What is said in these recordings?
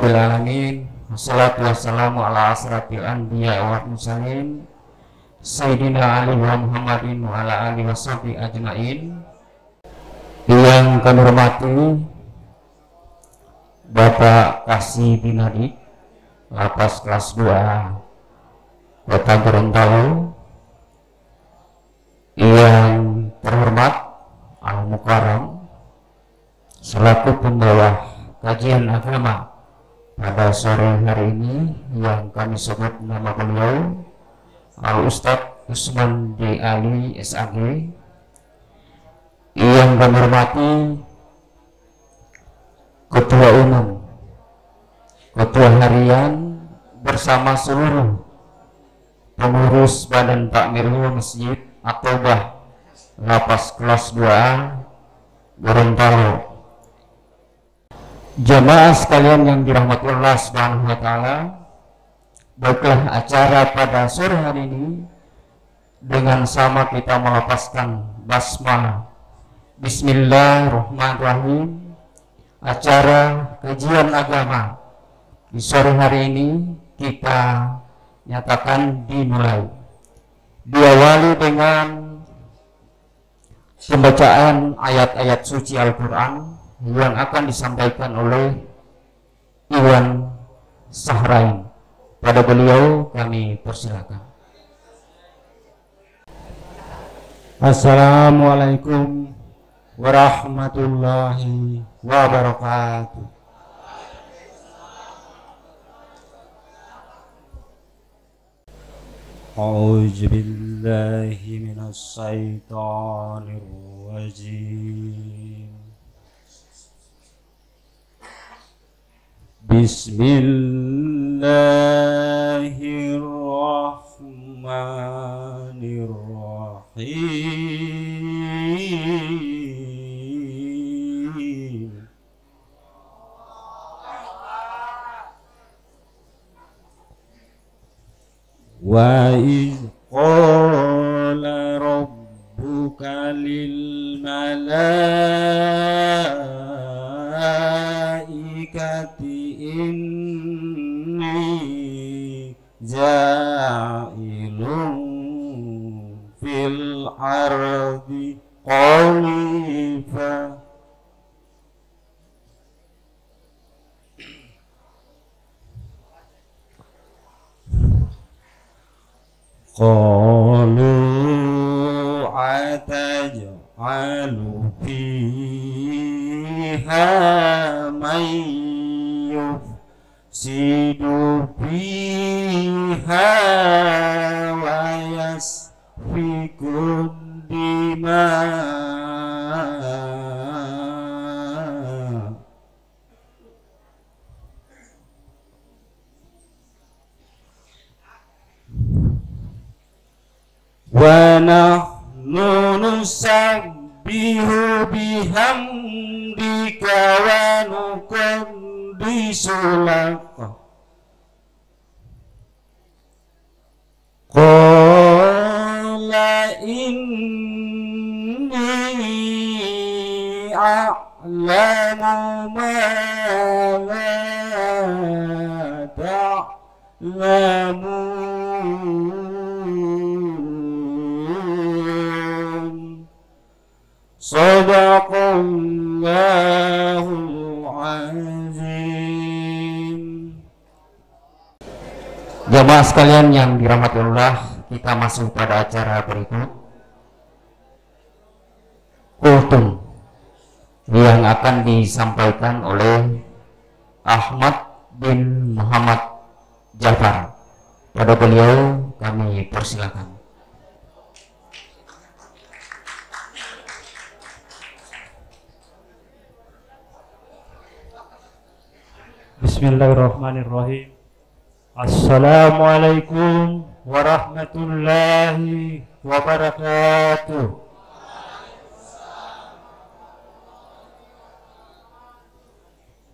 rabbil alamin. Wassalatu wassalamu ala asrafil anbiya wal mursalin Sayyidina Ali wa Muhammadin wa ala alihi washabihi ajmain. Yang kami hormati Bapak Kasih Binadi, Lapas kelas 2 Kota Gorontalo. Yang terhormat Al-Mukarram selaku pembawa kajian agama pada sore hari ini, yang kami sebut nama beliau Al-Ustadz Usman D. Ali SAG. Yang kami hormati Ketua Umum, Ketua Harian bersama seluruh pengurus Badan Takmir Masjid At-Taubah Lapas kelas 2 Gorontalo. Jamaah sekalian yang dirahmati Allah Subhanahu wa taala, baiklah acara pada sore hari ini dengan sama kita melepaskan basmalah. Bismillahirrahmanirrahim. Acara kajian agama di sore hari ini kita nyatakan dimulai. Diawali dengan pembacaan ayat-ayat suci Al-Quran yang akan disampaikan oleh Iwan Sahrain. Pada beliau kami persilakan. Assalamualaikum warahmatullahi wabarakatuh. A'udzu billahi minas syaitonir rajim. Bismillahirrahmanirrahim. Wa iz qala rabbuka lil malaikati inni ja'ilun fil ardi khalifah. Qalu ataj'alu fiha man yufsidu fiha wa yasfiku dima'. Wa nahnu nusabbihu bihamdika wa nuqaddisu laka. Qala inni a'lamu ma la ta'lamun. Shadaqallahul azim. Jamaah sekalian yang dirahmati Allah, kita masuk pada acara berikut, kultum, yang akan disampaikan oleh Ahmad bin Muhammad Jafar. Pada beliau kami persilakan. Bismillahirrahmanirrahim. Assalamualaikum warahmatullahi wabarakatuh.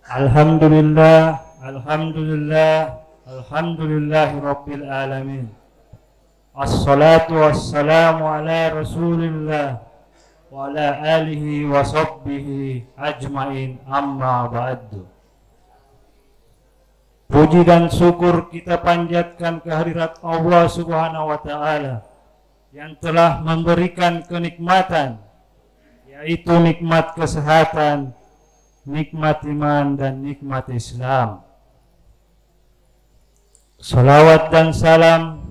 Alhamdulillah, alhamdulillah, alhamdulillahi rabbil alamin. Assalatu wassalamu ala rasulillah wa ala alihi wa sahbihi ajmain, amma ba'du. Puji dan syukur kita panjatkan kehadirat Allah Subhanahu wa Ta'ala yang telah memberikan kenikmatan, yaitu nikmat kesehatan, nikmat iman, dan nikmat Islam. Salawat dan salam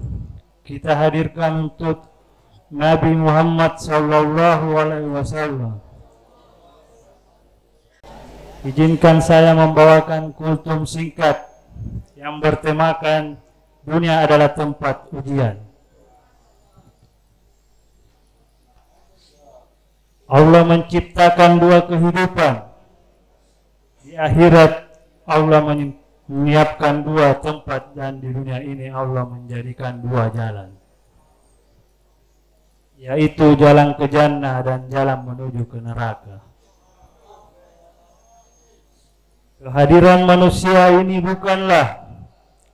kita hadirkan untuk Nabi Muhammad sallallahu alaihi wasallam. Izinkan saya membawakan kultum singkat yang bertemakan dunia adalah tempat ujian. Allah menciptakan dua kehidupan. Di akhirat Allah menyiapkan dua tempat, dan di dunia ini Allah menjadikan dua jalan, yaitu jalan ke jannah dan jalan menuju ke neraka. Kehadiran manusia ini bukanlah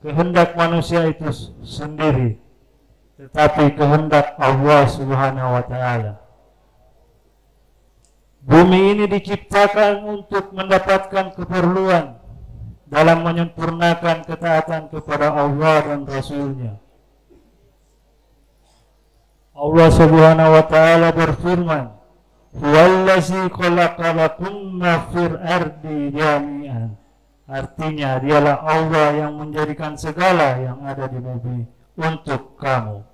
kehendak manusia itu sendiri, tetapi kehendak Allah Subhanahu wa Ta'ala. Bumi ini diciptakan untuk mendapatkan keperluan dalam menyempurnakan ketaatan kepada Allah dan Rasul-Nya. Allah Subhanahu wa Ta'ala berfirman, "Huwallazi khalaqa lakum ma fil ardi jami'an." Artinya, dialah Allah yang menjadikan segala yang ada di bumi untuk kamu.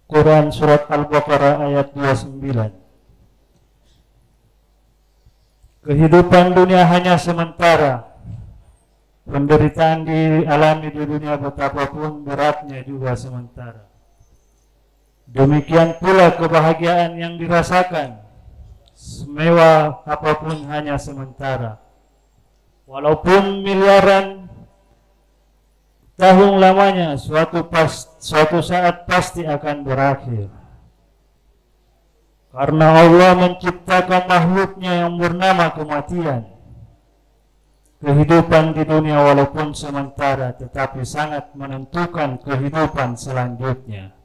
Quran surat Al-Baqarah ayat 29. Kehidupan dunia hanya sementara. Penderitaan dialami di dunia betapapun beratnya juga sementara. Demikian pula kebahagiaan yang dirasakan, semewah apapun hanya sementara. Walaupun miliaran tahun lamanya, suatu saat pasti akan berakhir. Karena Allah menciptakan makhluknya yang bernama kematian. Kehidupan di dunia walaupun sementara, tetapi sangat menentukan kehidupan selanjutnya.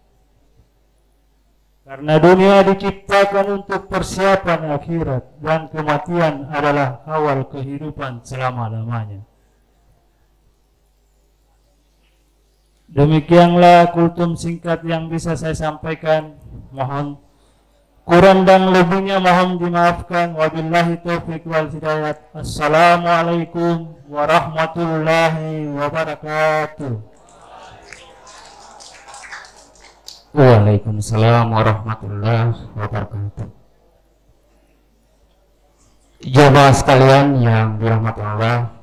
Karena dunia diciptakan untuk persiapan akhirat, dan kematian adalah awal kehidupan selama-lamanya. Demikianlah kultum singkat yang bisa saya sampaikan. Mohon kurang dan lebihnya mohon dimaafkan. Wabillahi taufiq wal hidayah. Assalamualaikum warahmatullahi wabarakatuh. Waalaikumsalam warahmatullahi wabarakatuh. Jamaah sekalian yang dirahmati Allah,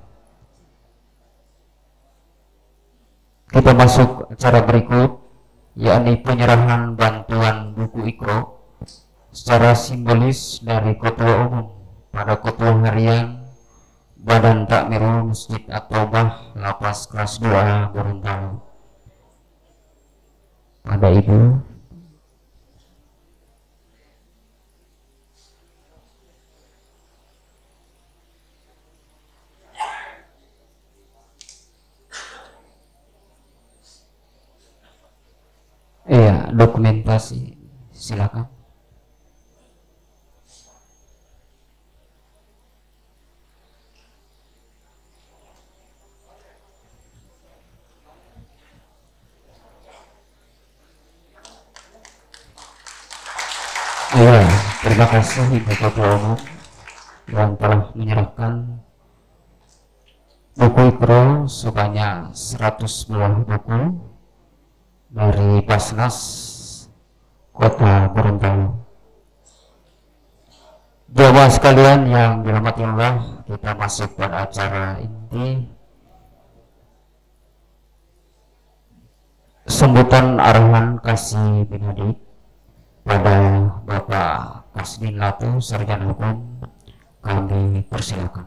kita masuk acara berikut, yakni penyerahan bantuan buku Iqra secara simbolis dari Ketua Umum pada Ketua Harian Badan Takmirul Masjid At-Taubah Lapas Kelas 2 Gorontalo. Ada Ibu. Iya, dokumentasi, silakan. Ya, terima kasih Ibu Ketua Umum yang telah menyerahkan buku Iqra sebanyak 100 buah buku dari Basnas Kota Gorontalo. Jamaah sekalian yang dirahmati Allah, kita masuk pada acara inti, sambutan arahan Kasih bin Hadi pada Bapak Kasdin Latu, Sarjana Hukum. Kami persilakan.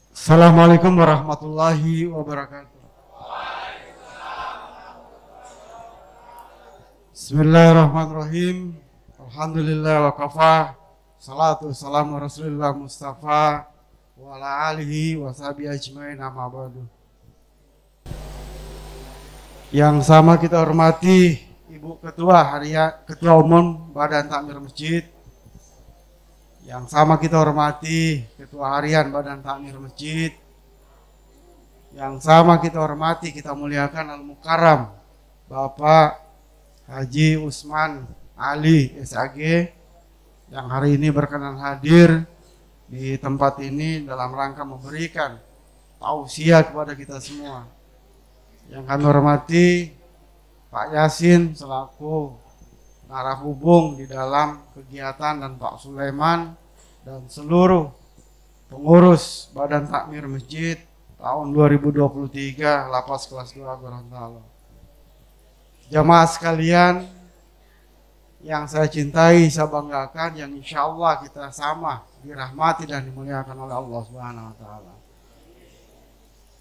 Assalamualaikum warahmatullahi wabarakatuh. Bismillahirrahmanirrahim. Alhamdulillah wa kafa. Salatu wassalamu Rasulillah Mustafa wa ala alihi wa sahbihi ajmain, amma ba'du. Yang sama kita hormati Ibu Ketua Harian, Ketua Umum Badan Takmir Masjid, Yang sama kita hormati Ketua Harian Badan Takmir Masjid. Yang sama kita hormati, kita muliakan Al-Mukarram Bapak Haji Usman Ali SAG yang hari ini berkenan hadir di tempat ini dalam rangka memberikan tausiah kepada kita semua. Yang kami hormati Pak Yasin selaku narahubung di dalam kegiatan, dan Pak Sulaiman dan seluruh pengurus Badan Takmir Masjid tahun 2023 Lapas kelas 2 Gorontalo. Jamaah sekalian yang saya cintai, saya banggakan, yang insya Allah kita sama dirahmati dan dimuliakan oleh Allah Subhanahu wa Ta'ala.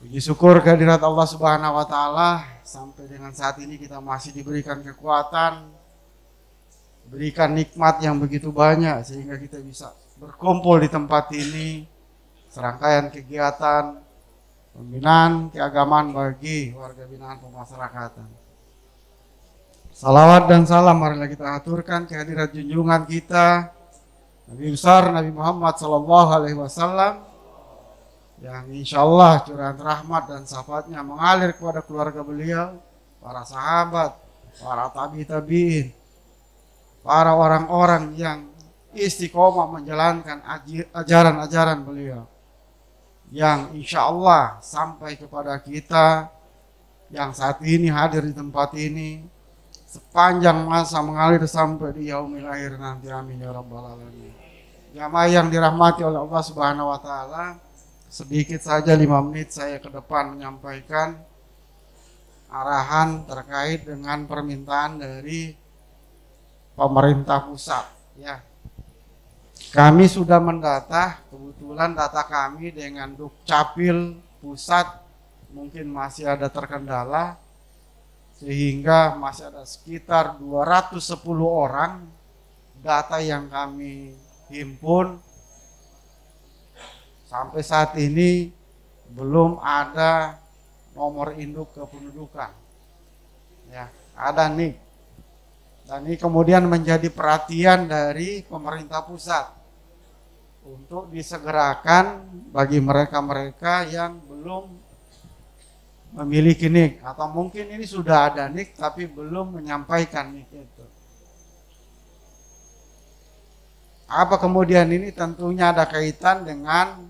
Puji syukur kehadirat Allah Subhanahu wa Ta'ala, sampai dengan saat ini kita masih diberikan kekuatan, berikan nikmat yang begitu banyak sehingga kita bisa berkumpul di tempat ini. Serangkaian kegiatan pembinaan keagamaan bagi warga binaan pemasyarakatan. Salawat dan salam marilah kita aturkan kehadirat junjungan kita Nabi besar Nabi Muhammad SAW, yang insya Allah curahan rahmat dan syafaatnya mengalir kepada keluarga beliau, para sahabat, para tabi'in, para orang-orang yang istiqomah menjalankan ajaran-ajaran beliau, yang insya Allah sampai kepada kita yang saat ini hadir di tempat ini sepanjang masa mengalir sampai di yaumil akhir nanti. Amin ya rabbal alamin. Jamaah yang dirahmati oleh Allah Subhanahu wa Ta'ala, sedikit saja 5 menit saya ke depan menyampaikan arahan terkait dengan permintaan dari pemerintah pusat. Ya, kami sudah mendata, kebetulan data kami dengan Dukcapil pusat mungkin masih ada terkendala, sehingga masih ada sekitar 210 orang data yang kami himpun. Sampai saat ini belum ada nomor induk kependudukan. Ya, ada NIK. Dan ini kemudian menjadi perhatian dari pemerintah pusat untuk disegerakan bagi mereka-mereka yang belum memiliki NIK, atau mungkin ini sudah ada NIK tapi belum menyampaikan NIK itu. Apa kemudian ini? Tentunya ada kaitan dengan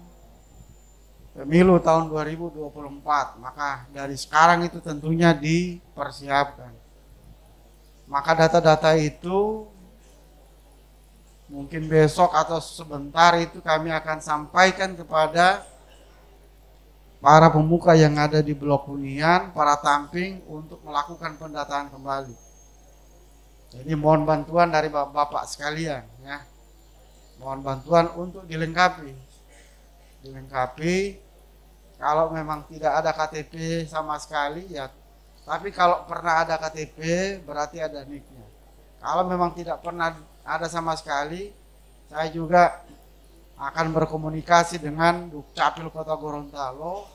pemilu tahun 2024, maka dari sekarang itu tentunya dipersiapkan. Maka data-data itu mungkin besok atau sebentar itu kami akan sampaikan kepada para pemuka yang ada di Blok Hunian, para tamping untuk melakukan pendataan kembali. Jadi mohon bantuan dari bapak-bapak sekalian, ya. Mohon bantuan untuk dilengkapi. Kalau memang tidak ada KTP sama sekali, ya. Tapi kalau pernah ada KTP berarti ada NIK-nya. Kalau memang tidak pernah ada sama sekali, saya juga akan berkomunikasi dengan Dukcapil Kota Gorontalo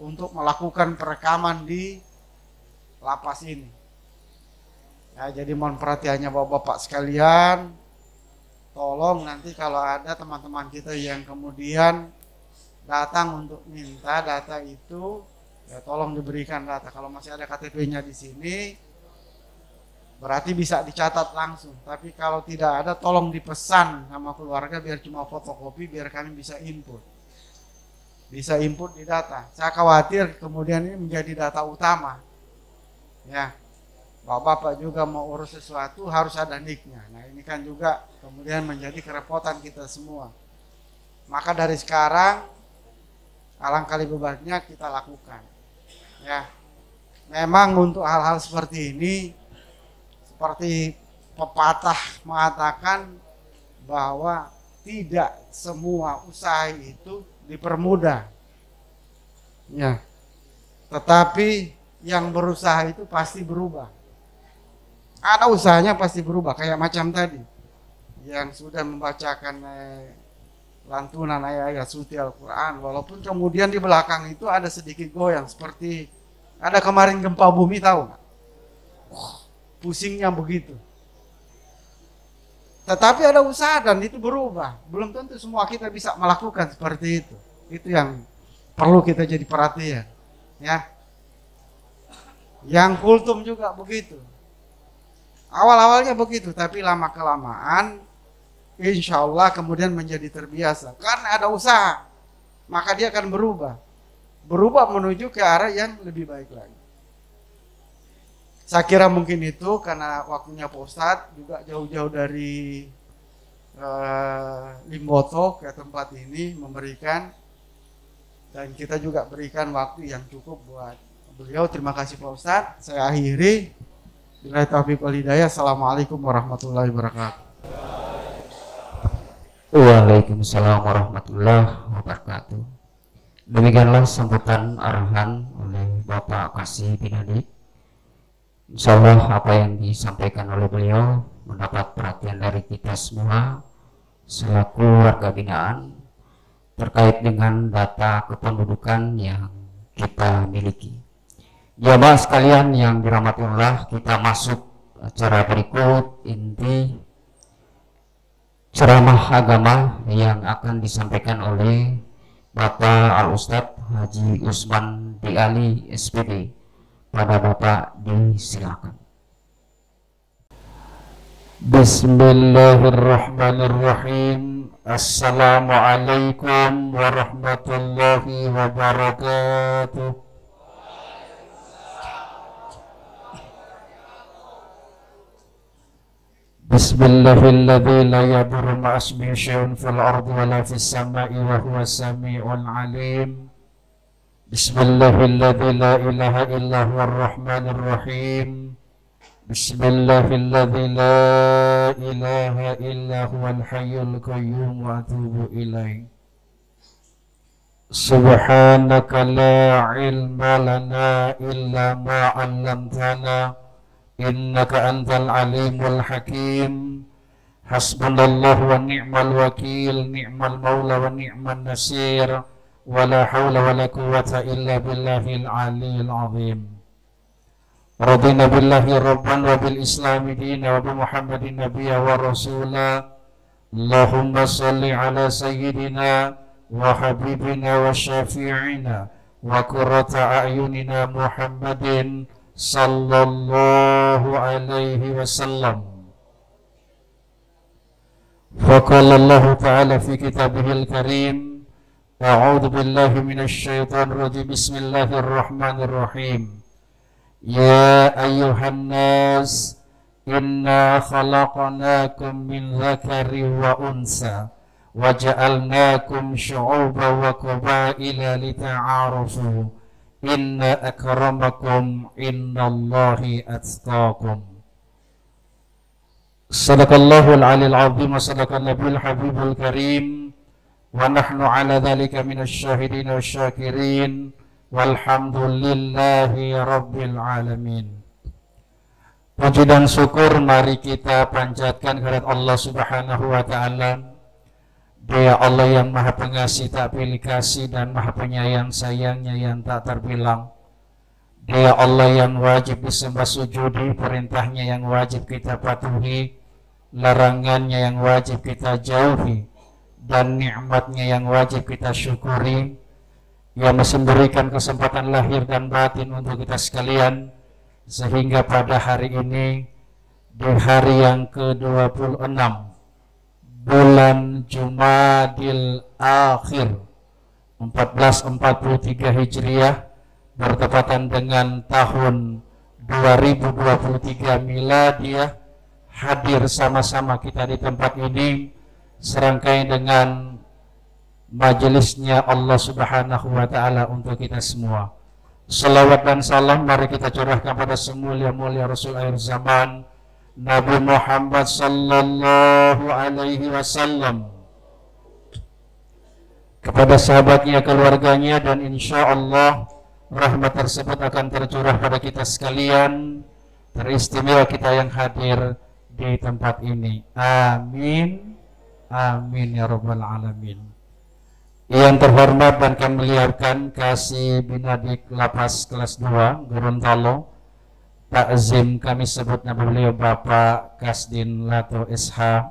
untuk melakukan perekaman di lapas ini. Ya, jadi mohon perhatiannya bapak-bapak sekalian, tolong nanti kalau ada teman-teman kita yang kemudian datang untuk minta data itu, ya tolong diberikan data. Kalau masih ada KTP-nya di sini, berarti bisa dicatat langsung. Tapi kalau tidak ada, tolong dipesan sama keluarga biar cuma fotokopi, biar kami bisa input. Bisa input di data. Saya khawatir kemudian ini menjadi data utama. Ya, bapak-bapak juga mau urus sesuatu harus ada NIK-nya. Nah ini kan juga kemudian menjadi kerepotan kita semua. Maka dari sekarang, alangkah lebih baiknya kita lakukan. Ya, memang untuk hal-hal seperti ini, seperti pepatah mengatakan bahwa tidak semua usaha itu dipermudah. Ya, tetapi yang berusaha itu pasti berubah. Ada usahanya pasti berubah, kayak macam tadi yang sudah membacakan lantunan ayat-ayat suci Al-Quran, walaupun kemudian di belakang itu ada sedikit goyang, seperti ada kemarin gempa bumi, tahu nggak? Pusingnya begitu. Tetapi ada usaha dan itu berubah. Belum tentu semua kita bisa melakukan seperti itu. Itu yang perlu kita jadi perhatian. Ya. Yang kultum juga begitu. Awal-awalnya begitu, tapi lama-kelamaan insya Allah kemudian menjadi terbiasa. Karena ada usaha, maka dia akan berubah. Berubah menuju ke arah yang lebih baik lagi. Saya kira mungkin itu karena waktunya Pak Ustadz juga jauh-jauh dari Limboto ke tempat ini memberikan, dan kita juga berikan waktu yang cukup buat beliau. Terima kasih Pak Ustadz. Saya akhiri. Billahi taufiq wal hidayah. Assalamualaikum warahmatullahi wabarakatuh. Waalaikumsalam warahmatullahi wabarakatuh. Demikianlah sambutan arahan oleh Bapak Kasih Binadi. Insyaallah apa yang disampaikan oleh beliau mendapat perhatian dari kita semua selaku warga binaan terkait dengan data kependudukan yang kita miliki. Jamaah sekalian yang dirahmati Allah, kita masuk acara berikut, inti ceramah agama yang akan disampaikan oleh Bapak Al-Ustadz Haji Usman Diali SPD. Pada Bapak disilakan. Bismillahirrahmanirrahim. Assalamualaikum warahmatullahi wabarakatuh. Bismillahilladzi la yadurru ma'asmihi syai'un fil ardi wa la fis sama'i wa huwas sami'ul 'alim. Bismillahilladzi la ilaha illa huwar rahmanir rahim. Bismillahilladzi la ilaha illa huwal hayyul qayyum wa atubu ilaih. Subhanaka la ilma lana illa ma 'allamtana innaka antal alimul hakim. Hasbunallahu wa ni'mal wakil, ni'mal maula wa ni'man nasir, wa la hawla wa la quwwata illa billahil aliyil azim. Radina billahi rabban wa bil islami dina wa bi muhammadin nabiyya wa rasula. Allahumma salli ala sayyidina wa habibina wa syafi'ina wa qurrata a'yunina Muhammadin sallallahu alaihi wasallam. Faqala Allah ta'ala fi kitabihil karim, a'udzu billahi minasy syaithanir rajim. Bismillahirrahmanirrahim. Ya ayyuhan nas, inna khalaqnakum min dzakarin wa unsa wa ja'alnakum syu'uban wa qabaila lita'arafu. Inna akramakum innallahi atqakum. Sadaqallahul alil azim wa sadaqan nabiyul habibul karim, wa nahnu ala dhalika minasy syahidin wa syakirin, walhamdulillahi rabbil alamin. Puji dan syukur mari kita panjatkan kehadirat Allah Subhanahu wa taala. Dia Allah yang maha pengasih tak pilih kasih dan maha penyayang sayangnya yang tak terbilang. Dia Allah yang wajib disembah sujudi, perintahnya yang wajib kita patuhi, larangannya yang wajib kita jauhi, dan nikmatnya yang wajib kita syukuri. Yang masih memberikan kesempatan lahir dan batin untuk kita sekalian, sehingga pada hari ini, di hari yang ke-26 bulan Jumadil Akhir 1443 Hijriah, bertepatan dengan tahun 2023 Miladiah, hadir sama-sama kita di tempat ini serangkai dengan majelisnya Allah Subhanahu wa taala untuk kita semua. Salawat dan salam mari kita curahkan pada semulia-mulia Rasul akhir zaman, Nabi Muhammad sallallahu alaihi wasallam, kepada sahabatnya, keluarganya, dan insya Allah rahmat tersebut akan tercurah pada kita sekalian, teristimewa kita yang hadir di tempat ini. Amin, amin ya rabbal alamin. Yang terhormat dan kami muliakan Kasih Binadik Lapas kelas 2 Gorontalo, takzim kami sebut nama beliau Bapak Kasdin Lato SH,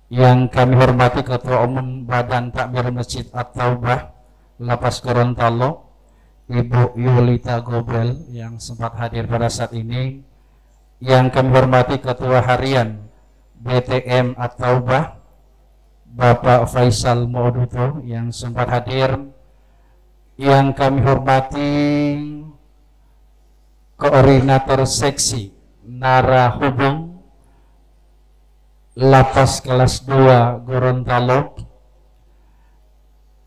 yang kami hormati Ketua Umum Badan Takmir Masjid At-Taubah Lapas Gorontalo, Ibu Yulita Gobel yang sempat hadir pada saat ini, yang kami hormati Ketua Harian BTM At-Taubah Bapak Faisal Mauduto yang sempat hadir, yang kami hormati Koordinator Seksi Nara Hubung Lapas kelas 2 Gorontalo,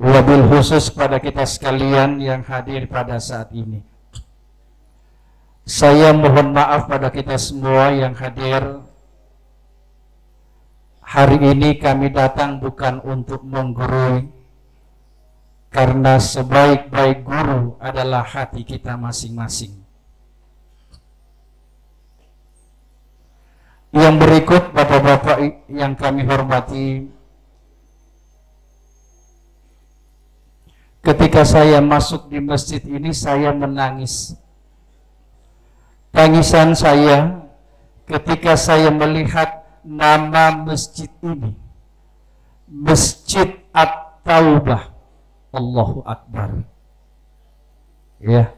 wabil khusus pada kita sekalian yang hadir pada saat ini. Saya mohon maaf pada kita semua yang hadir. Hari ini kami datang bukan untuk menggurui, karena sebaik-baik guru adalah hati kita masing-masing. Yang berikut, Bapak-bapak yang kami hormati, ketika saya masuk di masjid ini saya menangis. Tangisan saya ketika saya melihat nama masjid ini, Masjid At-Taubah. Allahu Akbar. Ya,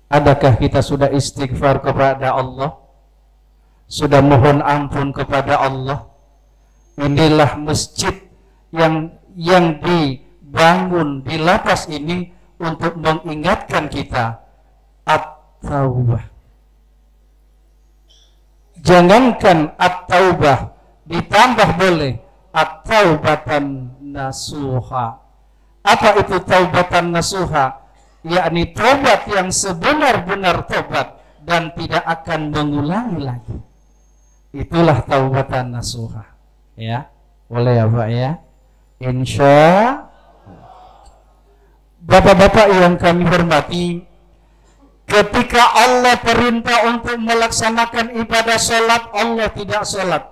adakah kita sudah istighfar kepada Allah? Sudah mohon ampun kepada Allah? Inilah masjid yang dibangun di lapas ini untuk mengingatkan kita At-Taubah. Jangankan At-Taubah, ditambah boleh At-Taubatan Nasuha. Apa itu taubatan nasuha? Yakni taubat yang sebenar-benar taubat dan tidak akan mengulangi lagi. Itulah taubatan nasuha. Ya, boleh ya Pak ya? Insya Bapak-bapak yang kami hormati, ketika Allah perintah untuk melaksanakan ibadah sholat, Allah tidak sholat.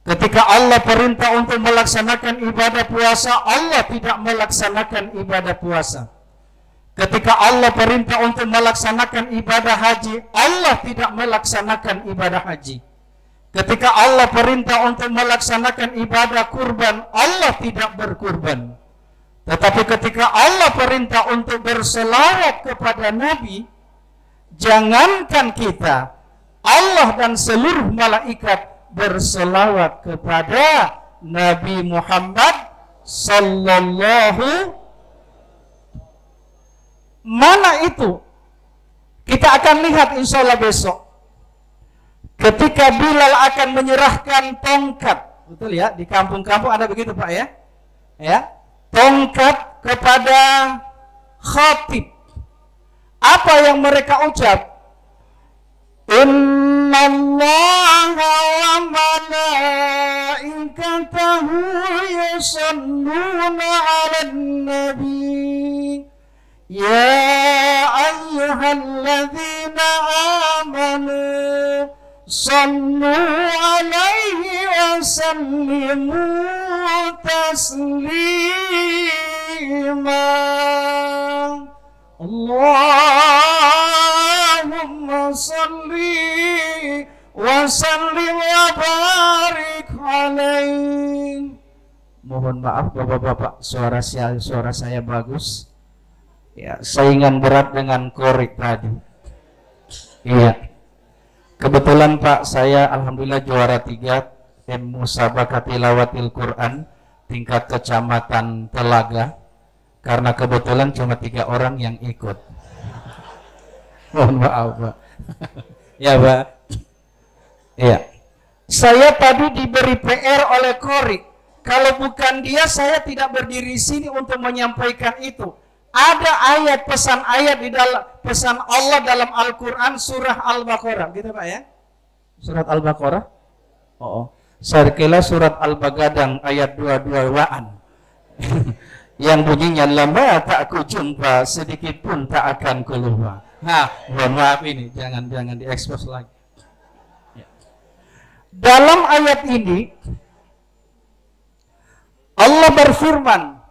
Ketika Allah perintah untuk melaksanakan ibadah puasa, Allah tidak melaksanakan ibadah puasa. Ketika Allah perintah untuk melaksanakan ibadah haji, Allah tidak melaksanakan ibadah haji. Ketika Allah perintah untuk melaksanakan ibadah kurban, Allah tidak berkurban. Tetapi ketika Allah perintah untuk berselawat kepada Nabi, jangankan kita, Allah dan seluruh malaikat berselawat kepada Nabi Muhammad sallallahu. Mana itu? Kita akan lihat insya Allah besok. Ketika Bilal akan menyerahkan tongkat, betul ya? Di kampung-kampung ada begitu Pak ya? Ya, tongkat kepada khatib. Apa yang mereka ucap? Innallaha wa malaikatahu yusalluna 'alan nabi ya ayyuhalladzina amanu sallu 'alaihi wa sallimu taslima. Allahumma salli wa sallim wa barik alaihi. Mohon maaf Bapak-bapak, suara saya bagus. Ya, saingan berat dengan korek tadi. Iya. Kebetulan Pak, saya alhamdulillah juara 3 Musabaqah Tilawatil Quran tingkat kecamatan Telaga. Karena kebetulan cuma 3 orang yang ikut. Mohon maaf Pak. Ya Pak. Iya. Saya tadi diberi PR oleh Korik. Kalau bukan dia, saya tidak berdiri sini untuk menyampaikan itu. Ada ayat, pesan ayat di dalam pesan Allah dalam Al-Quran surah Al-Baqarah, gitu Pak ya? Surat Al-Baqarah? Oh, saya kira surat Al-Bagadang ayat 22-an. Yang bunyinya lama tak ku jumpa, sedikit pun tak akan keluar. Nah, mohon maaf ini, jangan diekspos lagi. Ya. Dalam ayat ini Allah berfirman,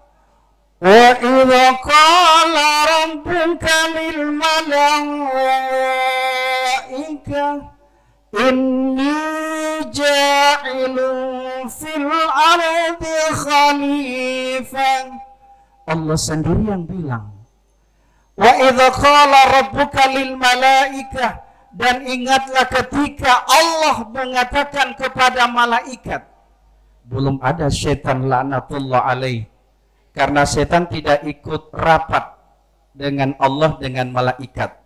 wa idza qala rabbuka lil malaika inni ja'ilun fi fil ardi khalifah. Allah sendiri yang bilang, wa idza qala rabbuka lil malaikah, dan ingatlah ketika Allah mengatakan kepada malaikat. Belum ada setan laknatullah alaih, karena setan tidak ikut rapat dengan Allah, dengan malaikat.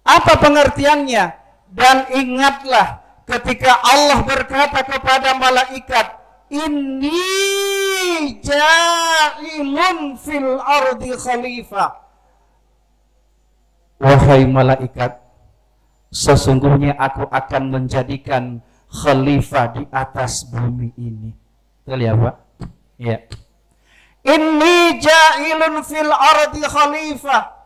Apa pengertiannya? Dan ingatlah ketika Allah berkata kepada malaikat, inni ja'ilun fil ardi khalifah. Wahai malaikat, sesungguhnya aku akan menjadikan khalifah di atas bumi ini. Betul ya Pak? Ya. Inni ja'ilun fil ardi khalifah.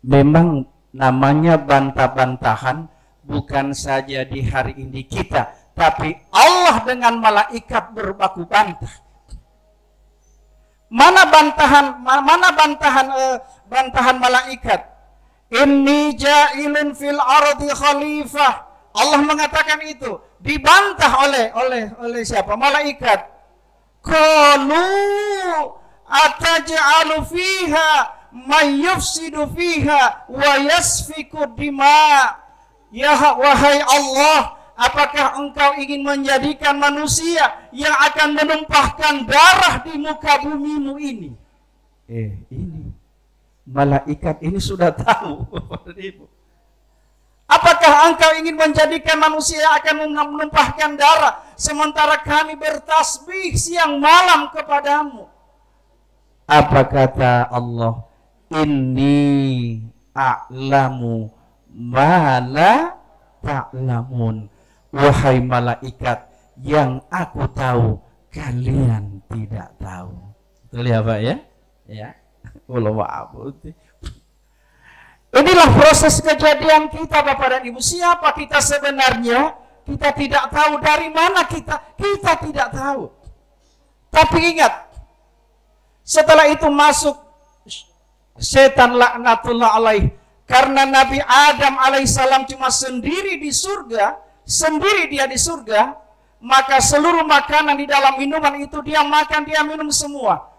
Memang namanya bantah-bantahan bukan saja di hari ini kita, tapi Allah dengan malaikat berbaku bantah. Mana bantahan malaikat? Inni ja'ilun fil ardi khalifah. Allah mengatakan itu, dibantah oleh siapa? Malaikat. Qalu ataj'alu fiha may yufsidu fiha wa yasfiku dima. Ya wahai Allah, apakah engkau ingin menjadikan manusia yang akan menumpahkan darah di muka bumimu ini? Ini malaikat ini sudah tahu. Apakah engkau ingin menjadikan manusia yang akan menumpahkan darah, sementara kami bertasbih siang malam kepadamu? Apa kata Allah? Inni a'lamu ma la ta'lamun. Wahai malaikat, yang aku tahu kalian tidak tahu. Betul ya Pak ya? Ya. Inilah proses kejadian kita Bapak dan Ibu. Siapa kita sebenarnya? Kita tidak tahu. Dari mana kita? Kita tidak tahu. Tapi ingat, setelah itu masuk setan laknatullah alaih. Karena Nabi Adam alaihissalam cuma sendiri di surga, sendiri dia di surga, maka seluruh makanan di dalam minuman itu dia makan, dia minum semua.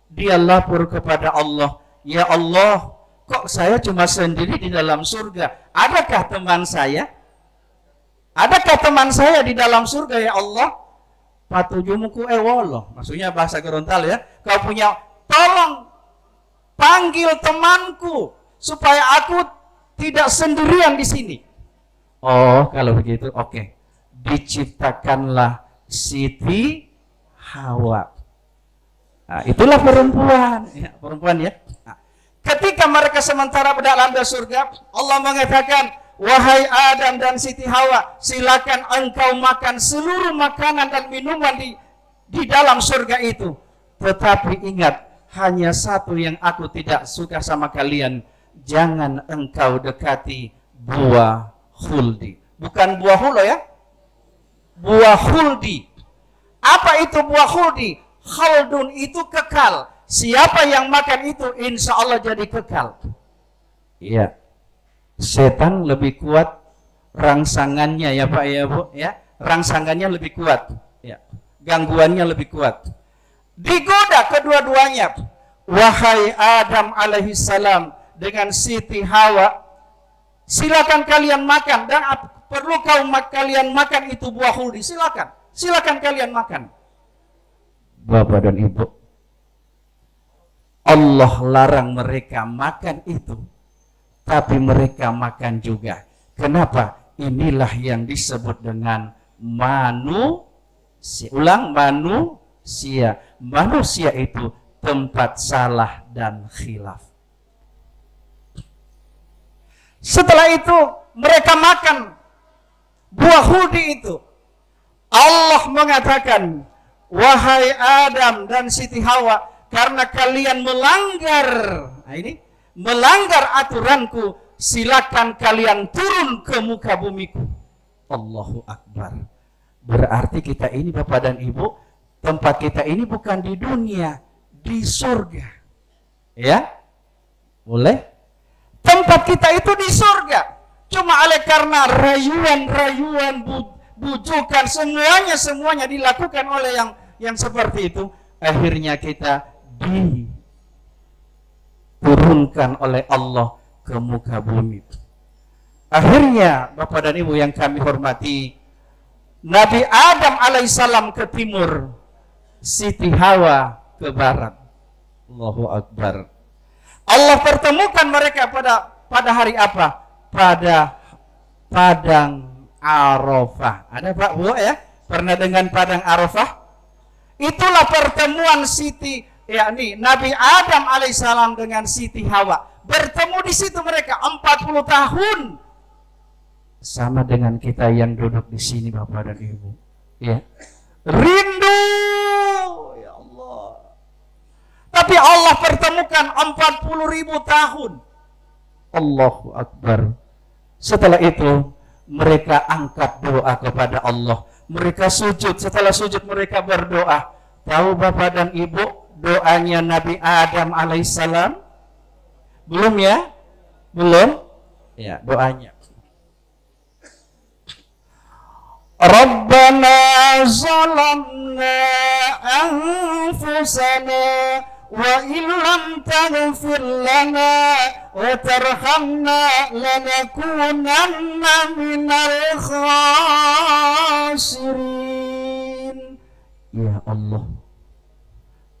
Dia lapor kepada Allah, ya Allah, kok saya cuma sendiri di dalam surga? Adakah teman saya? Adakah teman saya di dalam surga ya Allah? Patujumuku ewoloh. Maksudnya bahasa Gorontalo ya. Kau punya, tolong panggil temanku supaya aku tidak sendirian di sini. Oh, kalau begitu oke. Diciptakanlah Siti Hawa. Nah, itulah perempuan. Ya, perempuan ya. Nah, ketika mereka sementara berada dalam surga, Allah mengatakan, wahai Adam dan Siti Hawa, silakan engkau makan seluruh makanan dan minuman di dalam surga itu. Tetapi ingat, hanya satu yang aku tidak suka sama kalian. Jangan engkau dekati buah khuldi. Bukan buah hulo ya. Buah khuldi. Apa itu buah khuldi? Khaldun itu kekal. Siapa yang makan itu insya Allah jadi kekal. Iya. Setan lebih kuat rangsangannya ya Pak ya Bu ya. Rangsangannya lebih kuat. Ya. Gangguannya lebih kuat. Digoda kedua-duanya. Wahai Adam alaihissalam dengan Siti Hawa, silakan kalian makan. Dan perlu kalian makan itu buah khuldi. Silakan kalian makan. Bapak dan Ibu, Allah larang mereka makan itu, tapi mereka makan juga. Kenapa? Inilah yang disebut dengan manusia. Ulang, manusia. Manusia itu tempat salah dan khilaf. Setelah itu mereka makan buah khuldi itu. Allah mengatakan, wahai Adam dan Siti Hawa, karena kalian melanggar aturanku, silakan kalian turun ke muka bumiku. Allahu Akbar. Berarti kita ini Bapak dan Ibu, tempat kita ini bukan di dunia, di surga. Ya? Boleh? Tempat kita itu di surga. Cuma oleh karena rayuan-rayuan bujukan, semuanya dilakukan oleh yang seperti itu. Akhirnya kita diturunkan oleh Allah ke muka bumi. Akhirnya Bapak dan Ibu yang kami hormati, Nabi Adam alaihissalam ke timur, Siti Hawa ke barat. Allahu Akbar. Allah pertemukan mereka pada hari apa? Pada Padang Arafah. Ada Pak Bu ya? Pernah dengan Padang Arafah? Itulah pertemuan Siti, yakni Nabi Adam alaihissalam dengan Siti Hawa. Bertemu di situ mereka 40 tahun. Sama dengan kita yang duduk di sini Bapak dan Ibu. Ya. Rindu, ya Allah. Tapi Allah pertemukan 40.000 tahun. Allahu Akbar. Setelah itu mereka angkat doa kepada Allah. Mereka sujud. Setelah sujud mereka berdoa. Tahu Bapak dan Ibu doanya Nabi Adam alaihissalam? Belum ya? Belum? Ya, doanya. Rabbana zalamna anfusana wa illam taghfir lana wa tarhamna lanakunanna minal khasirin. Ya Allah,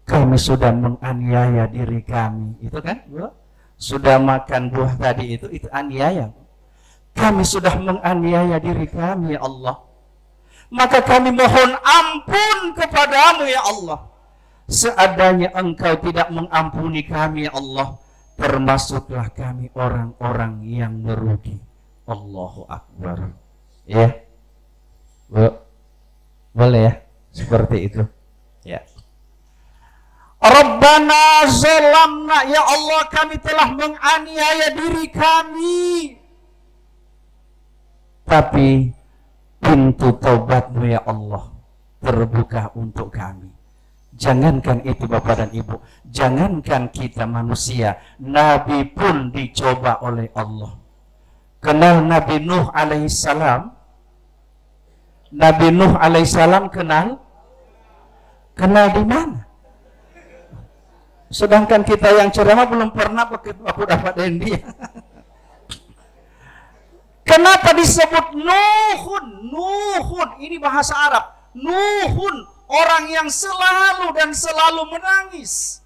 kami sudah menganiaya diri kami. Itu kan, Bu? Sudah makan buah tadi itu aniaya. Kami sudah menganiaya diri kami, ya Allah. Maka kami mohon ampun kepadamu, ya Allah. Seadanya engkau tidak mengampuni kami, ya Allah, termasuklah kami orang-orang yang merugi. Allahu Akbar. Ya, Bu, boleh ya seperti itu. Ya. Rabbana zalamna, ya Allah, kami telah menganiaya diri kami. Tapi pintu taubatmu, ya Allah, terbuka untuk kami. Jangankan itu Bapak dan Ibu, jangankan kita manusia, Nabi pun dicoba oleh Allah. Kenal Nabi Nuh alaihissalam? Nabi Nuh alaihissalam kenal? Kenal di mana? Sedangkan kita yang ceramah belum pernah begitu aku dapat dia. Kenapa disebut Nuhun? Nuhun, ini bahasa Arab. Nuhun, orang yang selalu dan selalu menangis.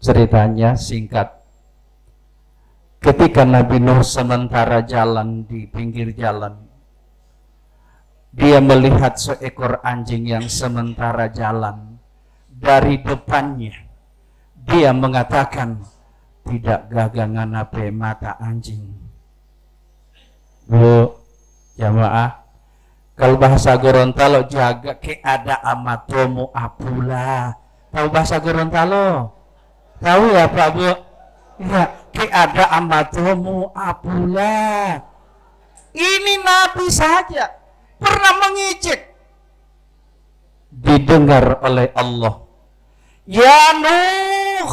Ceritanya singkat. Ketika Nabi Nuh sementara jalan di pinggir jalan, dia melihat seekor anjing yang sementara jalan dari depannya. Dia mengatakan, tidak gagangan apa mata anjing. Bu, jamaah, kalau bahasa Gorontalo jaga ke ada amatomu apula. Tahu bahasa Gorontalo? Tahu ya Pak Bu? Ya, ke ada amatomu apula. Ini Nabi saja pernah mengejek. Didengar oleh Allah. Ya Nuh,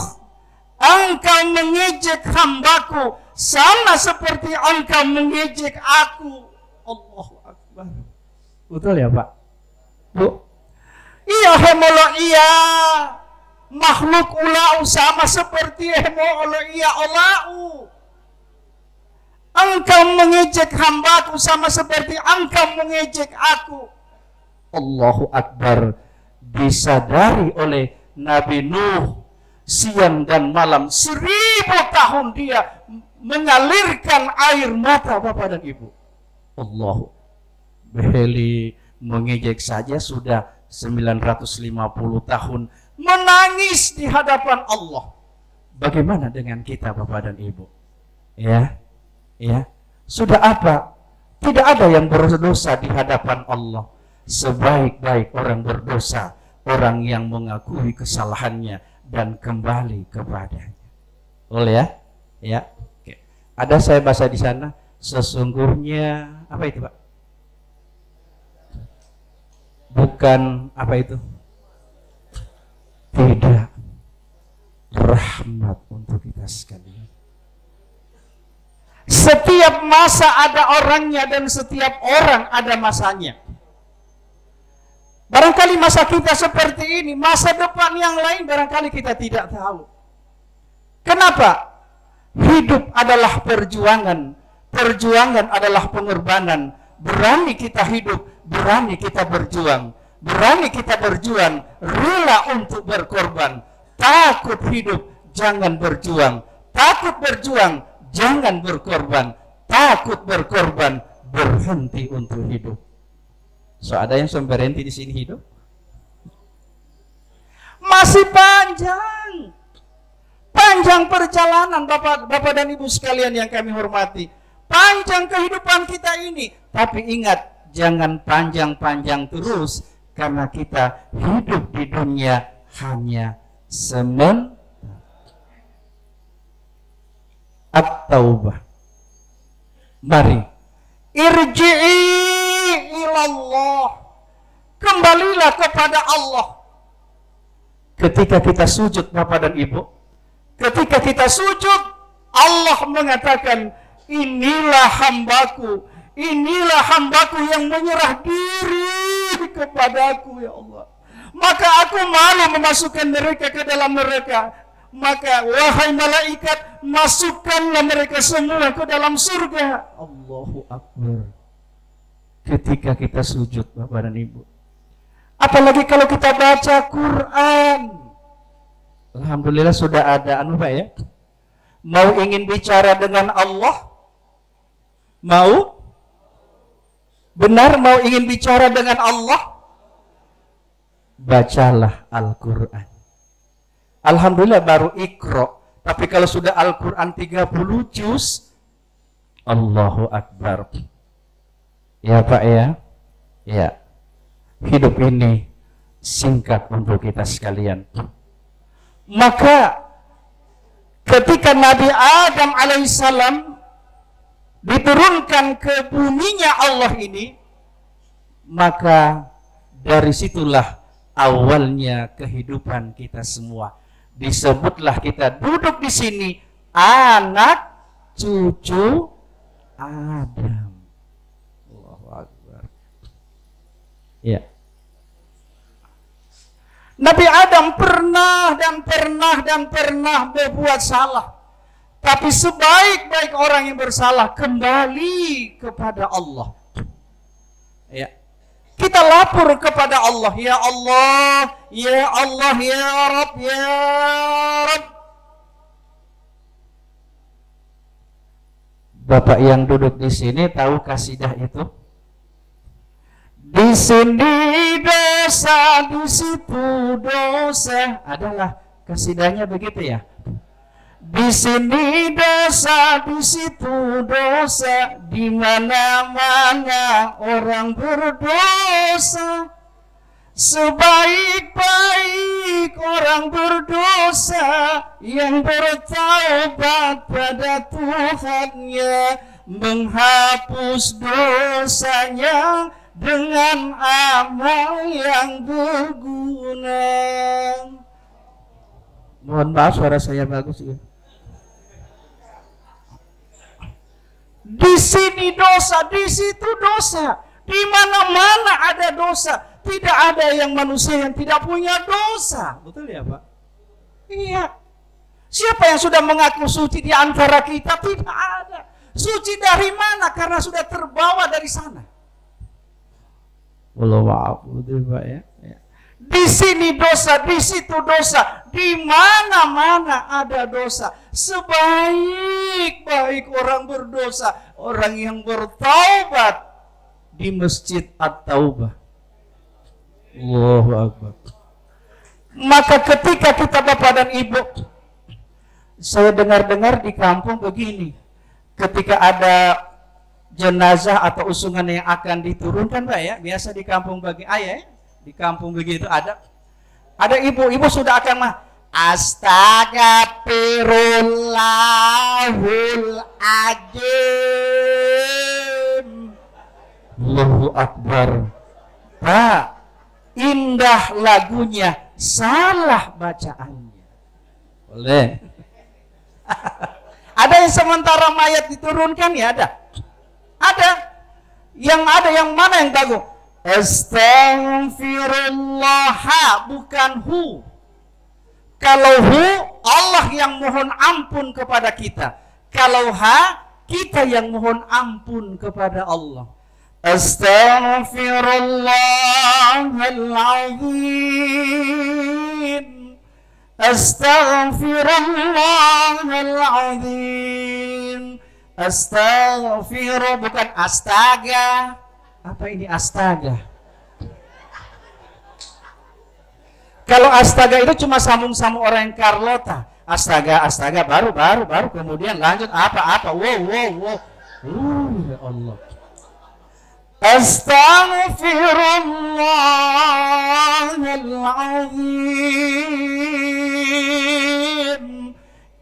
engkau mengejek hambaku sama seperti engkau mengejek aku. Allahu Akbar. Betul ya Pak? Bu? Iya hemolo iya. Makhluk ulau sama seperti hemolo iya olau. Engkau mengejek hambaku sama seperti engkau mengejek aku. Allahu Akbar. Disadari oleh Nabi Nuh, siang dan malam 1000 tahun dia mengalirkan air mata Bapak dan Ibu. Allahu Beheli mengejek saja sudah 950 tahun menangis di hadapan Allah. Bagaimana dengan kita Bapak dan Ibu? Ya, ya, sudah apa? Tidak ada yang berdosa di hadapan Allah. Sebaik-baik orang berdosa, orang yang mengakui kesalahannya dan kembali kepadanya. Boleh ya? Ya. Oke. Ada saya baca di sana, sesungguhnya apa itu Pak? Bukan apa itu? Tidak. Rahmat untuk kita sekalian. Setiap Setiap masa ada orangnya dan setiap orang ada masanya. Barangkali masa kita seperti ini, masa depan yang lain barangkali kita tidak tahu. Kenapa? Hidup adalah perjuangan. Perjuangan adalah pengorbanan. Berani kita hidup, berani kita berjuang. Berani kita berjuang, rela untuk berkorban. Takut hidup, jangan berjuang. Takut berjuang, jangan berkorban. Takut berkorban, berhenti untuk hidup. So, ada yang sudah berhenti di sini hidup? Masih panjang. Panjang perjalanan Bapak dan Ibu sekalian yang kami hormati. Panjang kehidupan kita ini. Tapi ingat, jangan panjang-panjang terus. Karena kita hidup di dunia hanya sementara. At-taubah. Mari. Irji'i ilallah. Kembalilah kepada Allah. Ketika kita sujud Bapak dan Ibu. Ketika kita sujud, Allah mengatakan, inilah hambaku. Inilah hambaku yang menyerah diri kepadaku, ya Allah. Maka aku malu memasukkan mereka ke dalam neraka. Maka wahai malaikat, masukkanlah mereka semua ke dalam surga. Allahu Akbar. Ketika kita sujud Bapak dan Ibu. Apalagi kalau kita baca Quran. Alhamdulillah sudah ada Pak ya. Mau ingin bicara dengan Allah? Mau? Benar mau ingin bicara dengan Allah? Bacalah Al-Quran. Alhamdulillah baru Iqra. Tapi kalau sudah Al-Quran 30 juz, Allahu Akbar. Ya Pak ya. Ya. Hidup ini singkat untuk kita sekalian. Maka ketika Nabi Adam alaihissalam diturunkan ke buminya Allah ini, maka dari situlah awalnya kehidupan kita semua. Disebutlah kita duduk di sini anak cucu Adam. Allahu Akbar. Ya. Nabi Adam pernah berbuat salah. Tapi sebaik-baik orang yang bersalah kembali kepada Allah. Ya. Kita lapor kepada Allah, ya Allah, ya Allah, ya Rabb, ya Rabb. Bapak yang duduk di sini tahu kasidah itu? Di sini dosa, di situ dosa. Adalah kasidahnya begitu ya? Di sini dosa, di situ dosa, di mana-mana orang berdosa. Sebaik-baik orang berdosa yang bertaubat pada Tuhannya, menghapus dosanya dengan amal yang berguna. Mohon maaf suara saya bagus ya. Di sini dosa, di situ dosa, di mana-mana ada dosa. Tidak ada yang manusia yang tidak punya dosa. Betul ya Pak? Iya. Siapa yang sudah mengaku suci di antara kita? Tidak ada. Suci dari mana? Karena sudah terbawa dari sana. Wallahu a'lam. Betul Pak ya? Di sini dosa, di situ dosa, di mana-mana ada dosa. Sebaik-baik orang berdosa, orang yang bertaubat di Masjid At-Taubah. Allahu Akbar. Maka ketika kita Bapak dan Ibu, saya dengar-dengar di kampung begini, ketika ada jenazah atau usungan yang akan diturunkan Pak ya, biasa di kampung bagi ayah ya, di kampung begitu ada ibu-ibu sudah akan Astagfirullahul Adzim. Allahu Akbar. Pak, indah lagunya, salah bacaannya. Boleh. Ada yang sementara mayat diturunkan, ya ada. Ada. Yang mana yang bagus? Astaghfirullah, bukan hu. Kalau hu, Allah yang mohon ampun kepada kita. Kalau ha, kita yang mohon ampun kepada Allah. Astaghfirullahaladzim. Astaghfirullahaladzim. Astaghfirullah, bukan astaga. Apa ini astaga? Kalau astaga itu cuma sambung-sambung orang yang Carlota. Astaga, baru kemudian lanjut apa. Wow. Ya Allah. Astaghfirullahaladzim.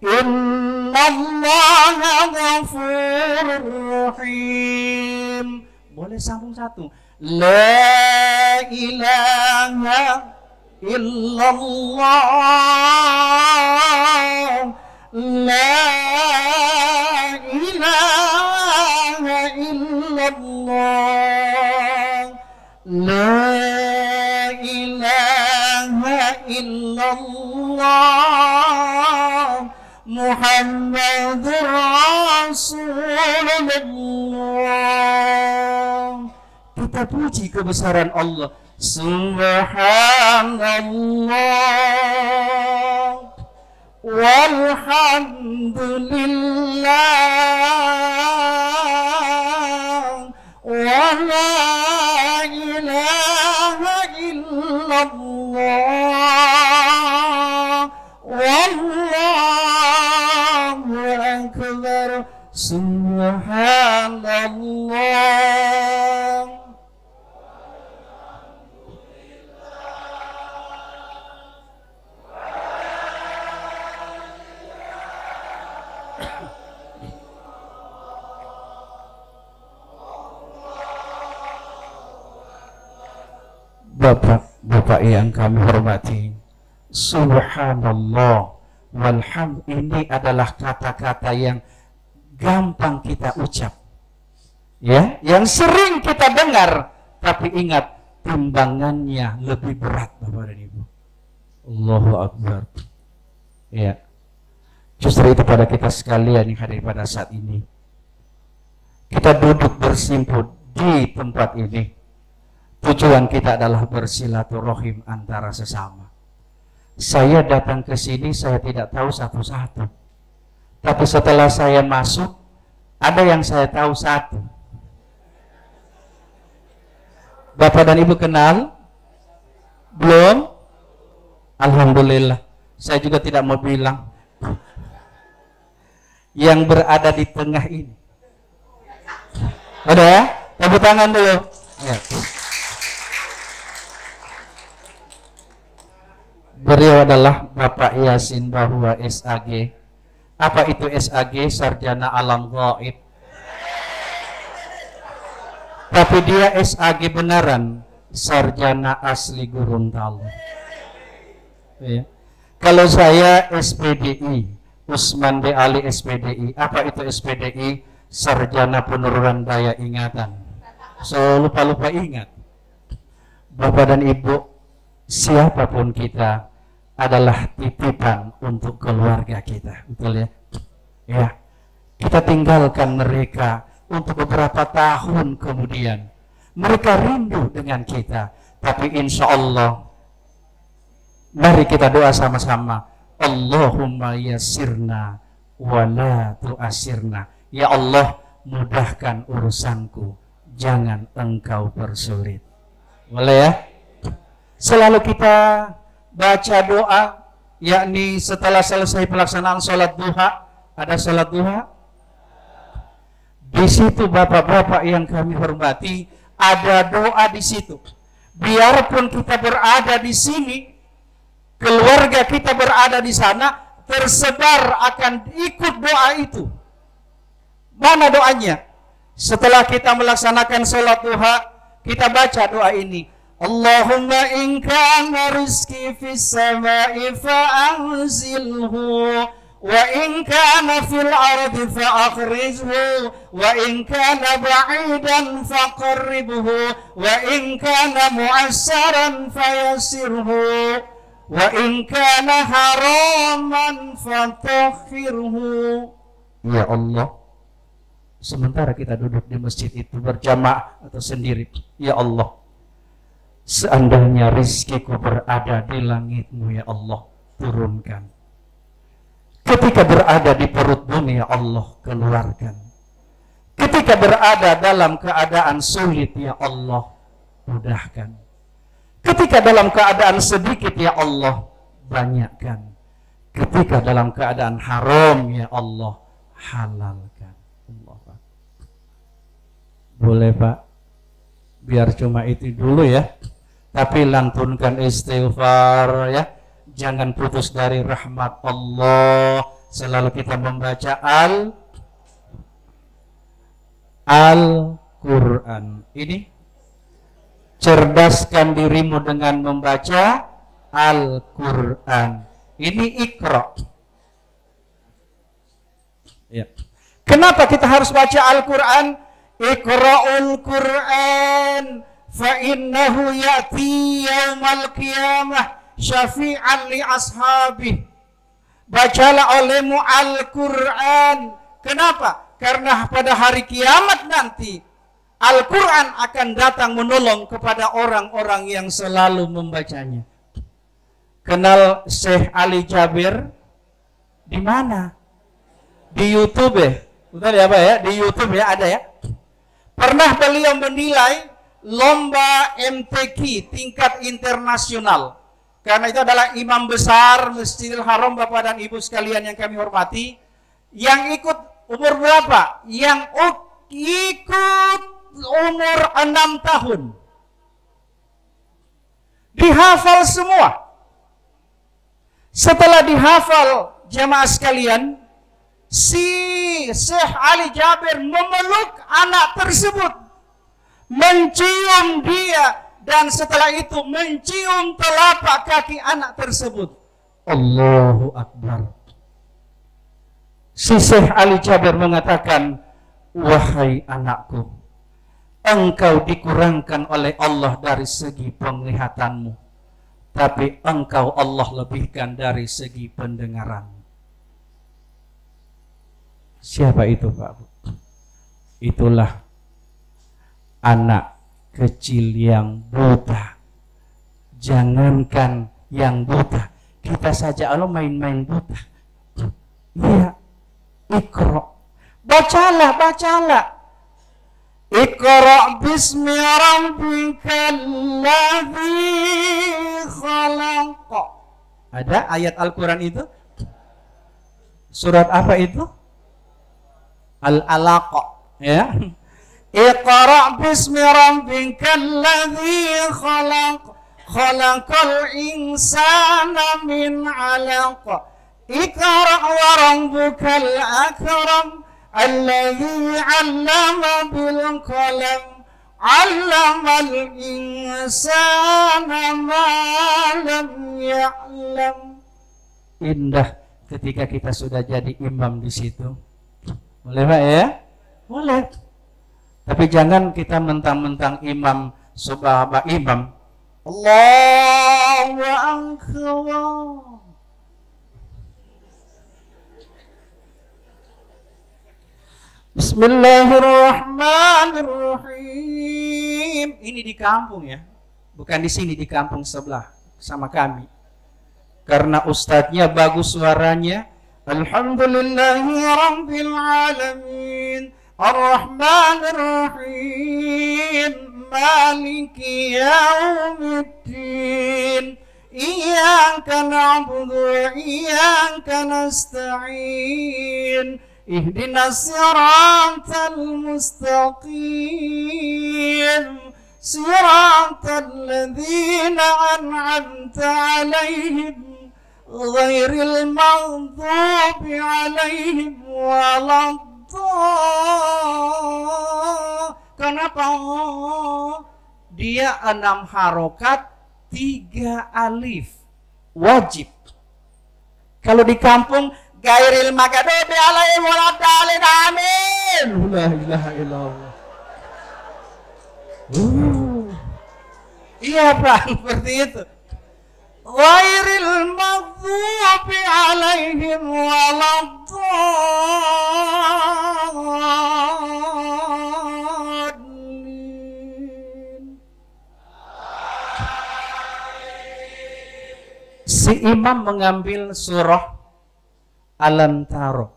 Innallaha ghafurur rahim. Boleh sambung satu. La ilaha illallah. La ilaha illallah. La ilaha illallah. Muhammadur Rasulullah. Kita puji kebesaran Allah. Subhanallah walhamdulillah wa la ilaha illallah wallahu akbar. Subhanallah. Bapak yang kami hormati, subhanallah walhamd, ini adalah kata-kata yang gampang kita ucap, ya, yang sering kita dengar, tapi ingat timbangannya lebih berat, Bapak dan Ibu. Allahu Akbar. Ya, justru itu pada kita sekalian yang hadir pada saat ini, kita duduk bersimpul di tempat ini. Tujuan kita adalah bersilaturahim antara sesama. Saya datang ke sini, saya tidak tahu satu-satu. Tapi setelah saya masuk, ada yang saya tahu satu. Bapak dan Ibu kenal? Belum? Alhamdulillah. Saya juga tidak mau bilang. Yang berada di tengah ini. Ada ya? Tepuk tangan dulu. Ya. Beliau adalah Bapak Yasin Bahwa SAG. Apa itu SAG? Sarjana Alam Gaib. Tapi dia SAG beneran, sarjana asli Gorontalo. Ya. Kalau saya SPDI, Usman D. Ali SPDI. Apa itu SPDI? Sarjana Penurunan Daya Ingatan. So lupa-lupa ingat. Bapak dan Ibu, siapapun kita adalah titipan untuk keluarga kita, betul ya? Ya, kita tinggalkan mereka untuk beberapa tahun kemudian. Mereka rindu dengan kita, tapi insya Allah, mari kita doa sama-sama. Allahumma yassirna wa la tu'assirna. Ya Allah, mudahkan urusanku, jangan engkau persulit. Boleh ya? Selalu kita baca doa, yakni setelah selesai pelaksanaan sholat duha. Ada sholat duha? Di situ bapak-bapak yang kami hormati, ada doa di situ. Biarpun kita berada di sini, keluarga kita berada di sana, tersebar akan ikut doa itu. Mana doanya? Setelah kita melaksanakan sholat duha, kita baca doa ini. Allahumma in kana rizki fis sama'i fa'anzilhu وإن كان في الأرض فأخرجه وإن كان بعيدا فقربه وإن كان معسرا فيسره وإن كان حراما فطهره. Ya Allah, sementara kita duduk di masjid itu berjamaah atau sendiri, ya Allah, seandainya rizkiku berada di langit-Mu ya Allah, turunkan. Ketika berada di perut bumi ya Allah, keluarkan. Ketika berada dalam keadaan sulit ya Allah, mudahkan. Ketika dalam keadaan sedikit ya Allah, banyakkan. Ketika dalam keadaan haram ya Allah, halalkan. Allah, Pak. Boleh Pak, biar cuma itu dulu ya. Tapi lantunkan istighfar ya. Jangan putus dari rahmat Allah. Selalu kita membaca Al-Quran. Ini cerdaskan dirimu dengan membaca Al-Quran. Ini Iqra. Ya. Kenapa kita harus baca Al-Quran? Iqra'ul Quran fa innahu ya'ti yaumal qiyamah syafi'an li ashabih. Bacalah olehmu Al-Quran. Kenapa? Karena pada hari kiamat nanti Al-Quran akan datang menolong kepada orang-orang yang selalu membacanya. Kenal Syekh Ali Jabir? Di mana? Di YouTube ya? Betul ya Pak ya? Di YouTube ya ada ya? Pernah beliau menilai lomba MTQ tingkat internasional. Karena itu adalah imam besar Masjidil Haram, Bapak dan Ibu sekalian yang kami hormati. Yang ikut umur berapa? Yang ikut umur 6 tahun. Dihafal semua. Setelah dihafal jamaah sekalian, si Syekh Ali Jabir memeluk anak tersebut, mencium dia, dan setelah itu mencium telapak kaki anak tersebut. Allahu Akbar. Si Syekh Ali Jabir mengatakan, wahai anakku, engkau dikurangkan oleh Allah dari segi penglihatanmu, tapi engkau Allah lebihkan dari segi pendengaran. Siapa itu Pak? Itulah anak kecil yang buta. Jangankan yang buta, kita saja Allah main-main buta. Iya, Iqra. Bacalah. Iqra bismi rabbikal ladzi khalaq. Ada ayat Al-Quran itu? Surat apa itu? Al-Alaq ya. Iqra bismi rabbikal ladzi khalaq. Khalaqal insana min 'alaq. Iqra wa rabbukal akram. Alladzi 'allama bil qalam. 'Allamal insana ma lam ya'lam. Indah ketika kita sudah jadi imam di situ. Boleh Pak ya? Boleh. Tapi jangan kita mentang-mentang imam, subhanallah imam, Allahu Akbar. Bismillahirrahmanirrahim. Ini di kampung ya, bukan di sini, di kampung sebelah sama kami. Karena ustadznya bagus suaranya. Alhamdulillahi rabbil alamin, Ar-Rahmanir Rahim, Maliki Yaumiddin, Iyyaka na'budu wa iyyaka nasta'in, Ihdinas siratal mustaqim, siratal ladzina an'amta 'alaihim ghairil maghdubi 'alaihim waladdallin. Kenapa? Dia 6 harokat, 3 alif wajib. Kalau di kampung Gairil maghdubi alaihim waladdallin. Amin. La ilaha illallah. Iya Pak, seperti itu. Ghairil maghdubi alaihim waladdallin. Si imam mengambil surah Alam Tara.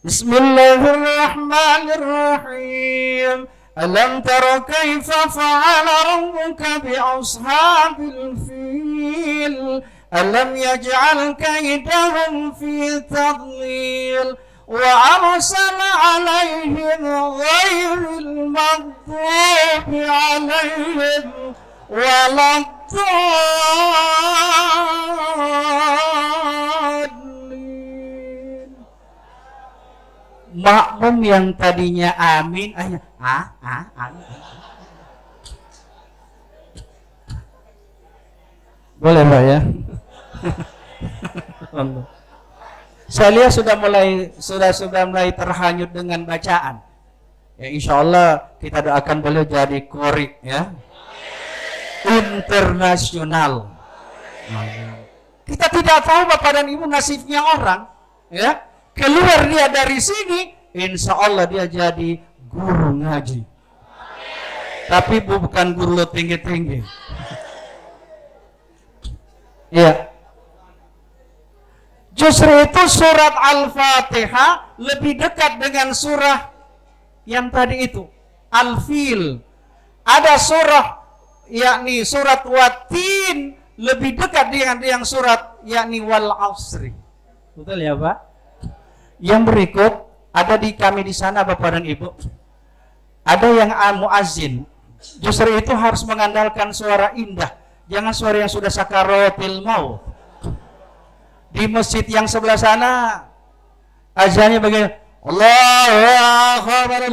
Bismillahirrahmanirrahim. Alam tara kaifa fa'ala rabbuka bi ashabil fil. Alam yaj'al kaidahum fi tadlil. Wa arsala 'alaihim ghairil maghdubi 'alaihim waladdallin. Makmum yang tadinya amin, amin. Boleh Pak ya? Saya lihat sudah mulai terhanyut dengan bacaan. Ya insya Allah kita doakan beliau jadi qori ya. Internasional. Kita tidak tahu Bapak dan Ibu nasibnya orang ya. Keluar dia dari sini, insya Allah dia jadi guru ngaji. Tapi bukan guru lo tinggi-tinggi. Ya. Justru itu surat Al-Fatihah lebih dekat dengan surah yang tadi itu, Al-Fil. Ada surah yakni surat Watin lebih dekat dengan yang surat yakni Wal Asri. Betul ya Pak? Yang berikut ada di kami di sana Bapak dan Ibu. Ada yang muazzin. Justru itu harus mengandalkan suara indah. Jangan suara yang sudah sakaratil maut. Di masjid yang sebelah sana azannya begini. Allahu Akbar.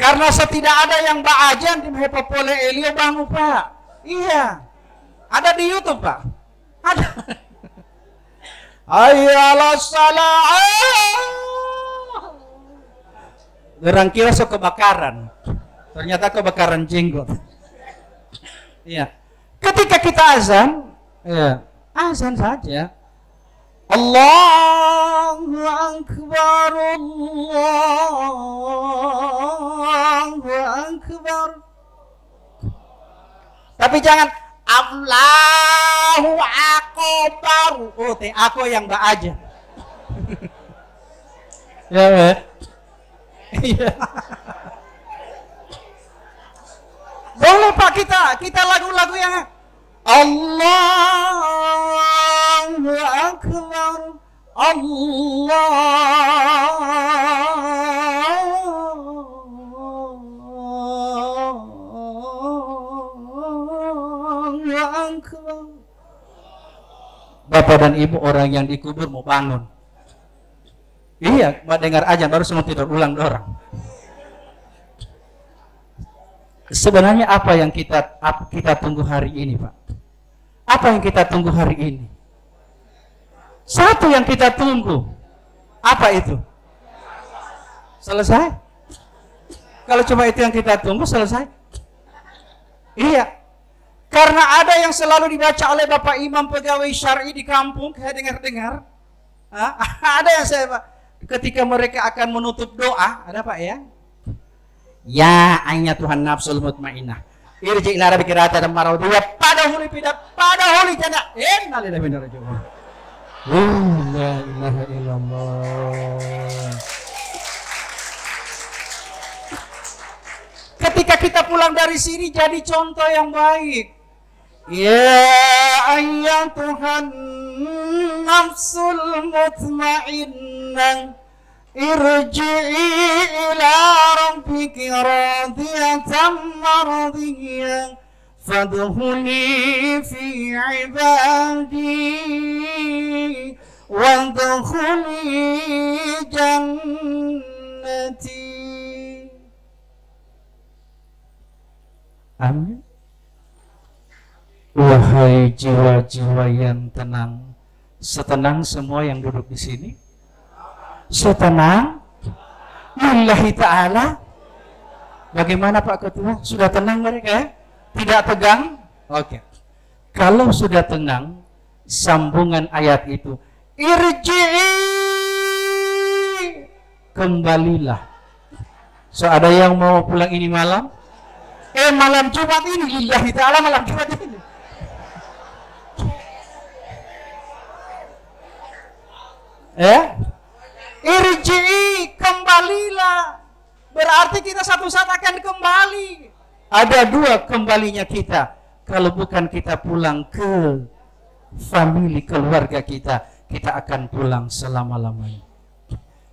Karena setidak ada yang ba'ajan di Mepopole Elio bangun Pak. Iya. Ada di YouTube Pak. Ada. Ayyalah salah. Orang kira so kebakaran. Ternyata kebakaran jenggot. Iya. Ketika kita azan, ya, azan saja. Allahu Akbar, Allahu Akbar. Tapi jangan Allahu Akbar. Oh, aku yang mbak aja. Ya, iya. Boleh Pak kita lagu-lagu yang Allahu Akbar, Allahu Akbar. Bapak dan Ibu orang yang dikubur mau bangun. Iya, mau dengar aja baru semua tidur ulang orang. Sebenarnya apa yang kita tunggu hari ini Pak? Apa yang kita tunggu hari ini? Satu yang kita tunggu. Apa itu? Selesai? Kalau cuma itu yang kita tunggu, selesai? Iya. Karena ada yang selalu dibaca oleh Bapak Imam pegawai syar'i di kampung, saya dengar-dengar. Ada yang saya Pak, ketika mereka akan menutup doa, ada Pak ya? Ya ayat Tuhan nafsul mutmainnah irji ila rabbika radiyatan maradiyah pada huli jannah innalillahi wa inna ilaihi raji'un. La ilaha illallah. Ketika kita pulang dari sini jadi contoh yang baik. Ya ayat Tuhan nafsul mutmainnah irji'i ila rabbiki radiyatan maradiyah fadkhuli fi ibadi wadkhuli jannati. Amin. Wahai jiwa-jiwa yang tenang, setenang semua yang duduk di sini? Setenang? Lillahi ta'ala? Bagaimana Pak Ketua? Sudah tenang mereka ya? Tidak tegang? Oke. Kalau sudah tenang, sambungan ayat itu, irji'i, kembalilah. So ada yang mau pulang ini malam? Malam Jumat ini, lillahi ta'ala malam Jumat ini. Irji'i, kembalilah. Berarti kita satu saat akan kembali. Ada dua kembalinya kita. Kalau bukan kita pulang ke famili keluarga kita, kita akan pulang selama-lamanya.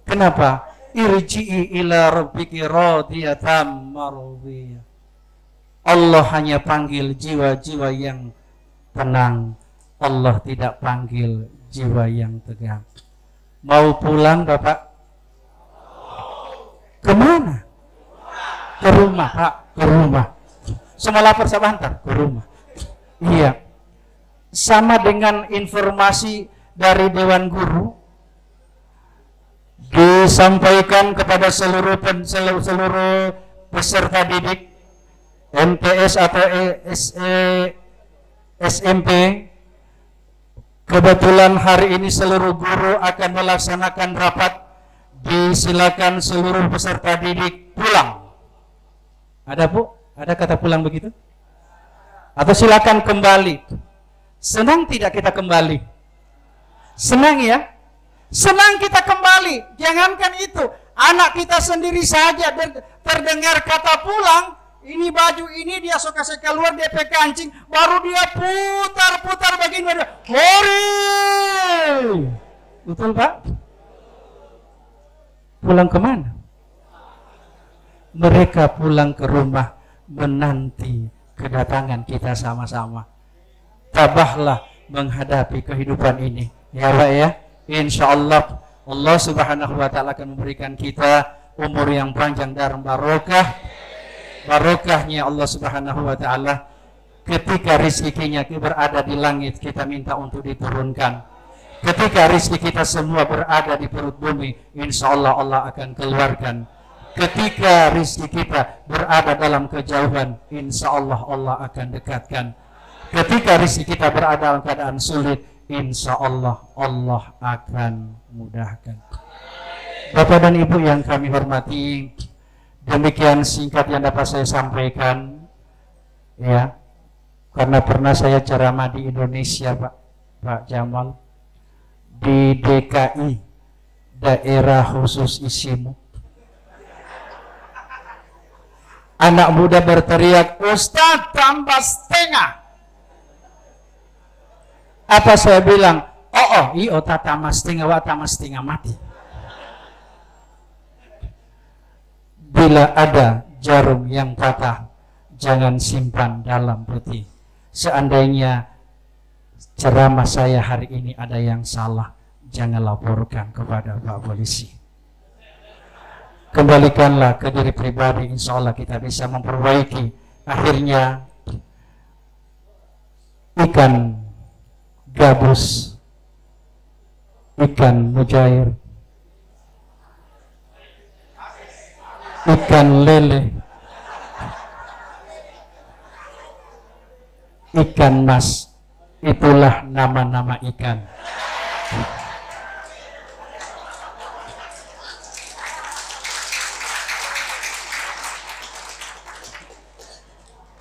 Kenapa? Irji'i ila rabbiki radiyatan mardiyah. Allah hanya panggil jiwa-jiwa yang tenang. Allah tidak panggil jiwa yang tegang. Mau pulang Bapak? Kemana? Ke rumah Pak, ke rumah. Semua lapar sebentar, ke rumah. Iya. Sama dengan informasi dari Dewan Guru disampaikan kepada seluruh peserta didik MTS atau SMP. Kebetulan hari ini seluruh guru akan melaksanakan rapat. Disilakan seluruh peserta didik pulang. Ada Bu? Ada kata pulang begitu? Atau silakan kembali? Senang tidak kita kembali? Senang ya? Senang kita kembali. Jangankan itu, anak kita sendiri saja terdengar kata pulang, ini baju ini dia suka keluar DP kancing, baru dia putar-putar begini. Hore! Betul Pak? Pulang kemana? Mereka pulang ke rumah menanti kedatangan kita sama-sama. Tabahlah menghadapi kehidupan ini. Ya Pak ya. Insya Allah Allah Subhanahu wa ta'ala akan memberikan kita umur yang panjang dan barokah. Barokahnya Allah Subhanahu wa ta'ala. Ketika rezekinya berada di langit, kita minta untuk diturunkan. Ketika rezeki kita semua berada di perut bumi, insya Allah Allah akan keluarkan. Ketika rezeki kita berada dalam kejauhan, insya Allah Allah akan dekatkan. Ketika rezeki kita berada dalam keadaan sulit, insya Allah Allah akan mudahkan. Bapak dan Ibu yang kami hormati, demikian singkat yang dapat saya sampaikan. Ya, karena pernah saya ceramah di Indonesia, Pak Jamal. Di DKI, daerah khusus Isimu. Anak muda berteriak, Ustadz tambah setengah. Apa saya bilang? Iyo tambah setengah, tambah setengah mati. Bila ada jarum yang patah, jangan simpan dalam peti. Seandainya ceramah saya hari ini ada yang salah, jangan laporkan kepada Pak Polisi. Kembalikanlah ke diri pribadi, insya Allah kita bisa memperbaiki. Akhirnya ikan gabus, ikan mujair, ikan lele, ikan mas, itulah nama-nama ikan.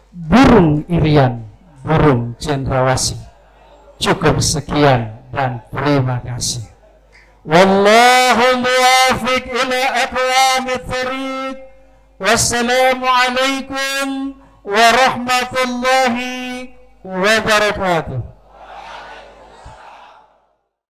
Burung irian, burung cendrawasih. Cukup sekian dan terima kasih. Wallahu muwafiq ila aqwamit thariq. Wassalamualaikum warahmatullahi wabarakatuh.